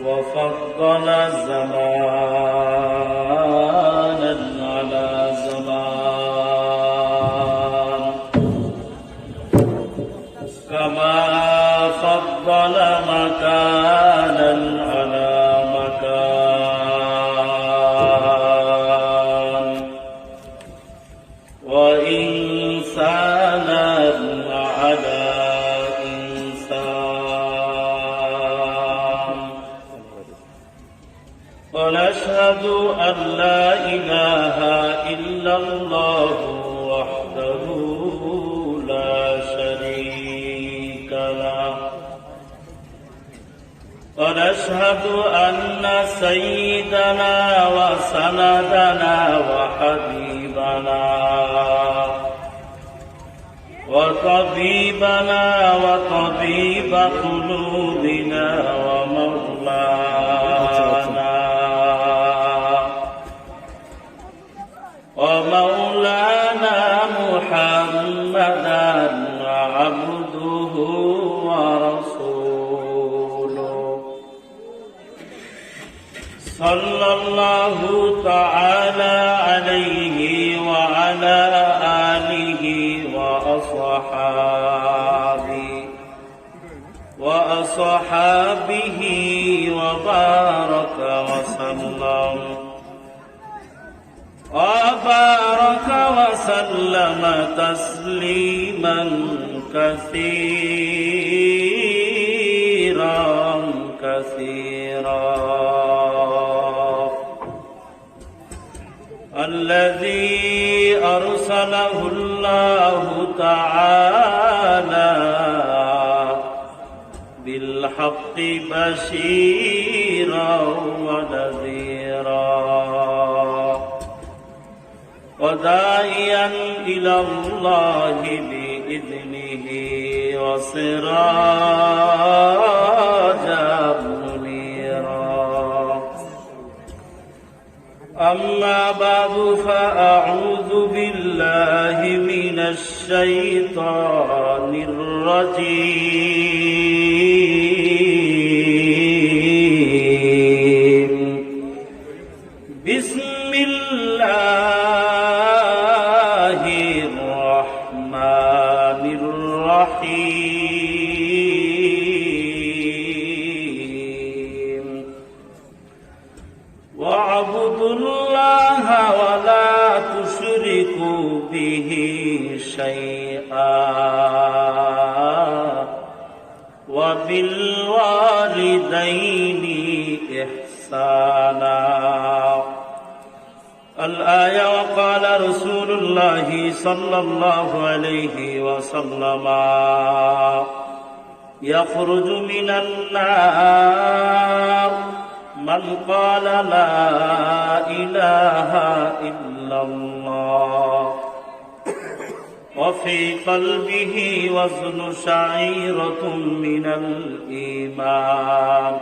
وفضل زمانا على زمان كما فضل مكانا على مكان وإنسانا على إنسان ونشهد أن لا إله إلا الله وحده لا شريك له ونشهد أن سيدنا وسندنا وحبيبنا وطبيبنا وطبيب قلوبنا ومولانا محمدا عبده ورسوله صلى الله تعالى عليه وعلى آله وأصحابه وبارك وسلم تسليما كثيرا الذي أرسله الله تعالى بالحق بشيرا ونذيرا وداعيا إلى الله بإذنه وسراجا منيرا أما بعد فأعوذ بالله من الشيطان الرجيم بسم الله الرحمن الرحيم واعبدوا الله ولا تشركوا به شيئا وبالوالدين إحسانا الآية وقال رسول الله صلى الله عليه وسلم يخرج من النار من قال لا إله إلا الله وفي قلبه وزن شعيرة من الإيمان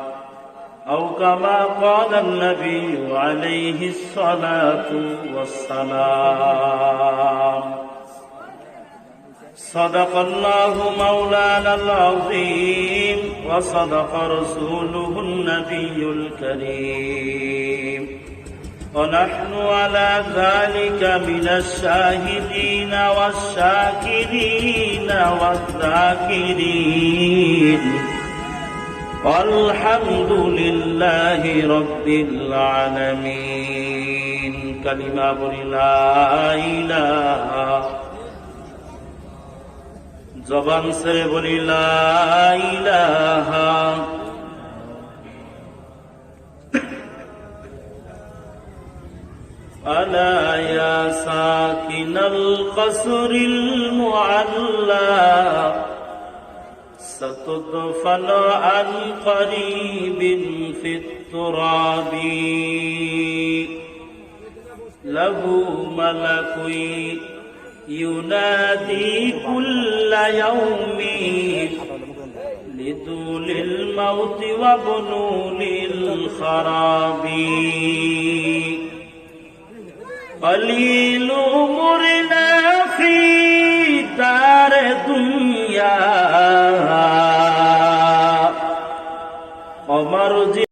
أو كما قال النبي عليه الصلاة والسلام صدق الله مولانا العظيم وصدق رسوله النبي الكريم ونحن على ذلك من الشاهدين والشاكرين والذاكرين والحمد لله رب العالمين كلمة لا إله زبان سے بولی لا إله ألا يا ساكن القصر المعلى ستدفن عن قريب في التراب له ملك ينادي كل يوم لطول الموت وبنول الخراب قليل مرنا في دار دنيا ومرجع